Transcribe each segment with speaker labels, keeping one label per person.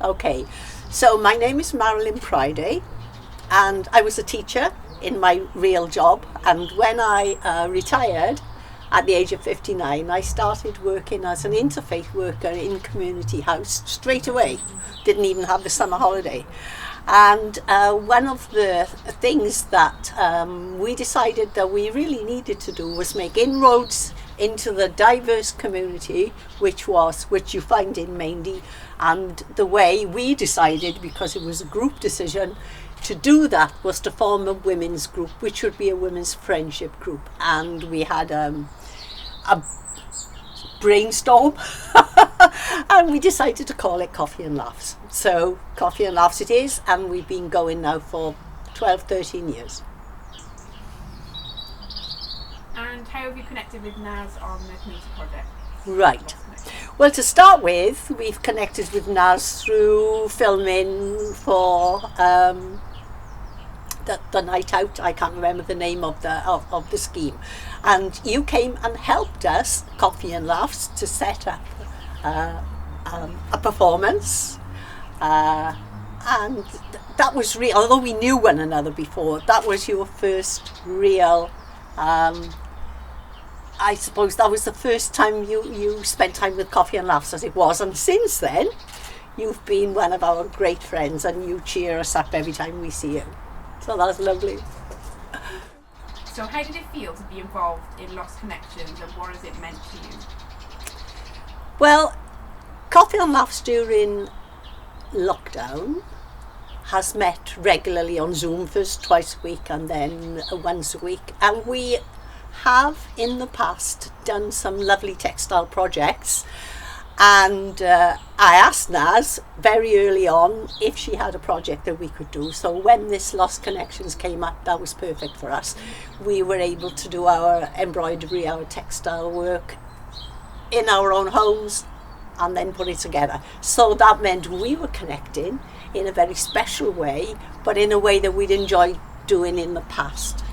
Speaker 1: Okay, so my name is Marilyn Priday, and I was a teacher in my real job. And when I retired at the age of 59, I started working as an interfaith worker in community house straight away. Didn't even have the summer holiday. And one of the things that we decided that we really needed to do was make inroads into the diverse community, which you find in Maindy. And the way we decided, because it was a group decision, to do that was to form a women's group, which would be a women's friendship group. And we had a brainstorm and we decided to call it Coffee and Laughs. So Coffee and Laughs it is, and we've been going now for 13 years.
Speaker 2: And how have you connected with Naz on the community project?
Speaker 1: Right. Well, to start with, we've connected with Naz through filming for the night out. I can't remember the name of the scheme, and you came and helped us, Coffee and Laughs, to set up a performance, and that was real. Although we knew one another before, that was your first real. I suppose that was the first time you spent time with Coffee and Laughs, as it was, and since then you've been one of our great friends, and you cheer us up every time we see you. So that's lovely.
Speaker 2: So how did it feel to be involved in Lost Connections, and what has it meant to you?
Speaker 1: Well, Coffee and Laughs during lockdown has met regularly on Zoom, first twice a week and then once a week, and we have in the past done some lovely textile projects. And I asked Naz very early on if she had a project that we could do. So when this Lost Connections came up, that was perfect for us. We were able to do our embroidery, our textile work in our own homes and then put it together. So that meant we were connecting in a very special way, but in a way that we'd enjoyed doing in the past.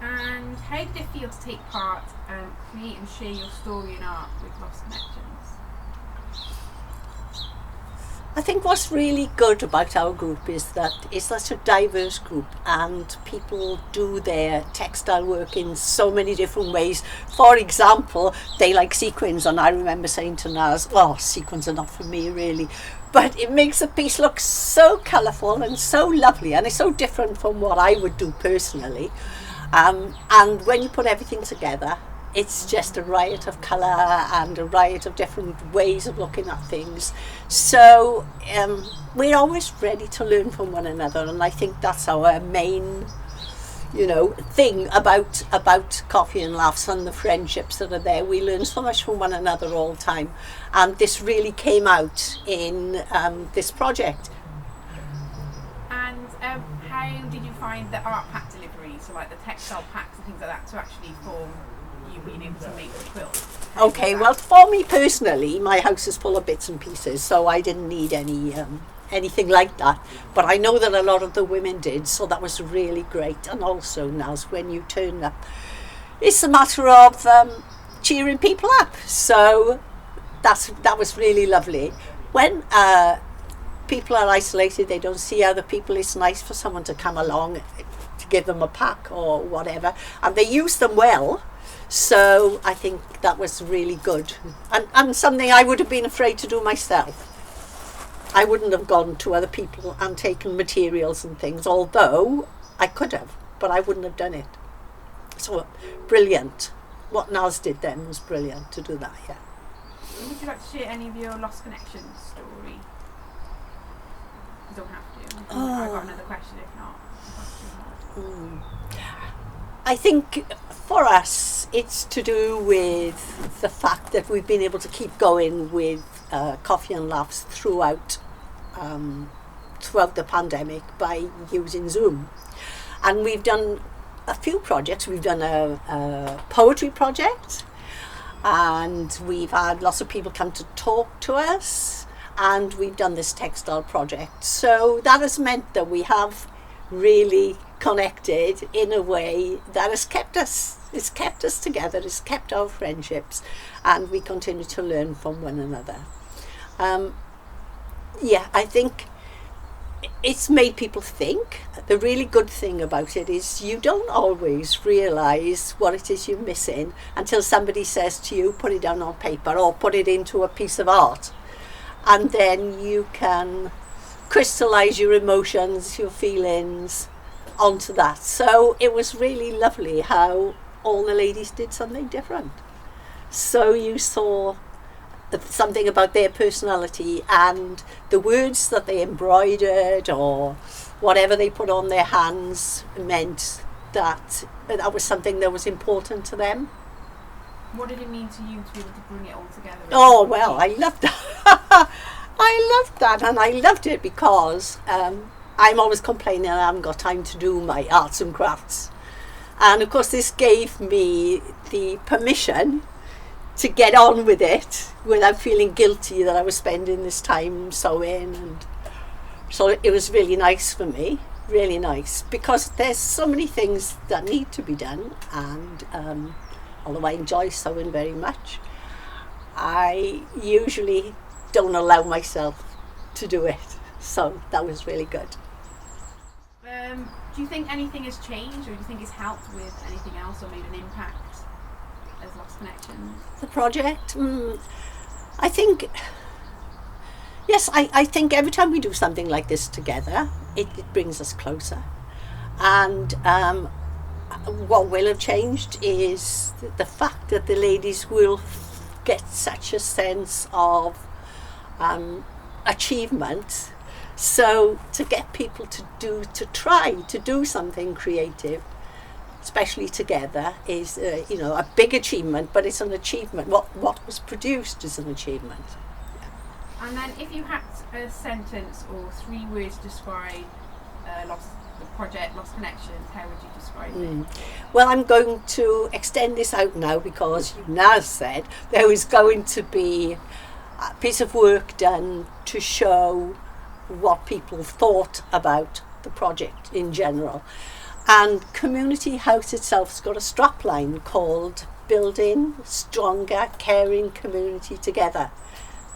Speaker 2: And how did it feel to take part and create and share your story and art with Lost Connections?
Speaker 1: I think what's really good about our group is that it's such a diverse group, and people do their textile work in so many different ways. For example, they like sequins, and I remember saying to Naz, well, sequins are not for me really, but it makes a piece look so colourful and so lovely, and it's so different from what I would do personally. And when you put everything together, it's just a riot of colour and a riot of different ways of looking at things. So we're always ready to learn from one another, and I think that's our main, thing about Coffee and Laughs and the friendships that are there. We learn so much from one another all the time, and this really came out in this project.
Speaker 2: And how did you find the art pack delivery, so like the textile packs and things like that, to actually form you being able to make the quilt?
Speaker 1: Okay, well, for me personally, my house is full of bits and pieces, so I didn't need anything like that. But I know that a lot of the women did, so that was really great. And also, Naz, when you turn up, it's a matter of cheering people up. So that was really lovely. When people are isolated, they don't see other people, it's nice for someone to come along to give them a pack or whatever, and they use them well. So I think that was really good, and something I would have been afraid to do myself. I wouldn't have gone to other people and taken materials and things, although I could have, but I wouldn't have done it. So brilliant. What Naz did then was brilliant to do that, yeah.
Speaker 2: Would you like to share any of your Lost Connections story? You don't have to. I've got another question if not.
Speaker 1: I think for us it's to do with the fact that we've been able to keep going with Coffee and Laughs throughout the pandemic by using Zoom. And we've done a few projects. We've done a poetry project, and we've had lots of people come to talk to us, and we've done this textile project. So that has meant that we have really connected in a way that has kept us. It's kept us together. It's kept our friendships, and we continue to learn from one another. I think it's made people think. The really good thing about it is you don't always realise what it is you're missing until somebody says to you, put it down on paper or put it into a piece of art. And then you can crystallise your emotions, your feelings onto that. So it was really lovely how all the ladies did something different. So you saw something about their personality, and the words that they embroidered or whatever they put on their hands meant that was something that was important to them.
Speaker 2: What did it mean to you to be able to bring it all together?
Speaker 1: Oh, well, I loved that. I loved that, and I loved it because I'm always complaining I haven't got time to do my arts and crafts. And of course this gave me the permission to get on with it without feeling guilty that I was spending this time sewing. And so it was really nice for me, really nice, because there's so many things that need to be done, and although I enjoy sewing very much, I usually don't allow myself to do it. So that was really good.
Speaker 2: Do you think anything has changed, or do you think it's helped with anything else or made an impact as Lost Connections?
Speaker 1: The project? I think, yes, I think every time we do something like this together, it brings us closer. And what will have changed is the fact that the ladies will get such a sense of achievement. So to get people to try to do something creative, especially together, is a big achievement. But it's an achievement. What was produced is an achievement.
Speaker 2: And then, if you had a sentence or 3 words to describe the project Lost Connections, how would you describe it?
Speaker 1: Well, I'm going to extend this out now because you now said there was going to be a piece of work done to show what people thought about the project in general. And Community House itself's got a strapline called Building Stronger, Caring Community Together.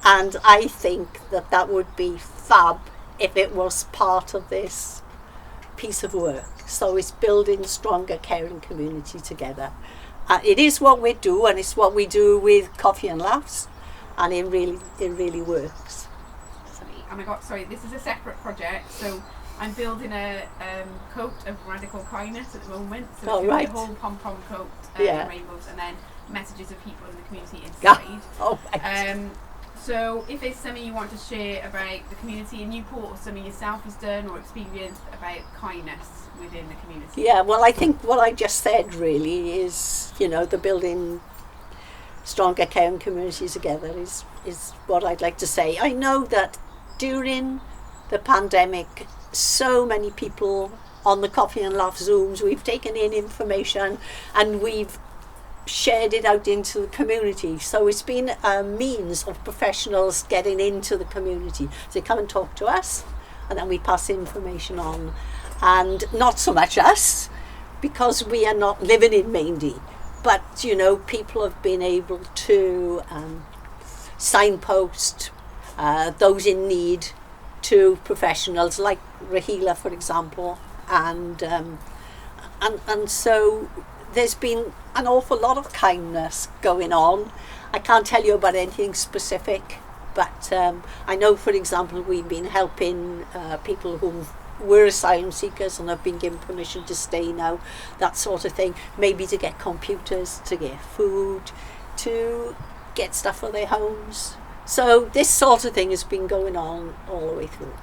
Speaker 1: And I think that would be fab if it was part of this piece of work. So it's Building Stronger, Caring Community Together. It is what we do, and it's what we do with Coffee and Laughs, and it really works.
Speaker 2: Sorry, this is a separate project, so I'm building a coat of radical kindness at the moment. So it's a whole pom-pom coat, rainbows, and then messages of people in the community inside. So if there's something you want to share about the community in Newport, or something yourself has done or experienced about kindness within the community. Yeah,
Speaker 1: well, I think what I just said really is, the Building Stronger, Caring Communities Together is what I'd like to say. I know that during the pandemic, so many people on the Coffee and Laugh Zooms, we've taken in information and we've shared it out into the community. So it's been a means of professionals getting into the community. They come and talk to us, and then we pass information on. And not so much us, because we are not living in Maindy, but people have been able to signpost those in need to professionals like Rahila, for example, and so there's been an awful lot of kindness going on. I can't tell you about anything specific, but I know, for example, we've been helping people who were asylum seekers and have been given permission to stay now, that sort of thing, maybe to get computers, to get food, to get stuff for their homes. So this sort of thing has been going on all the way through.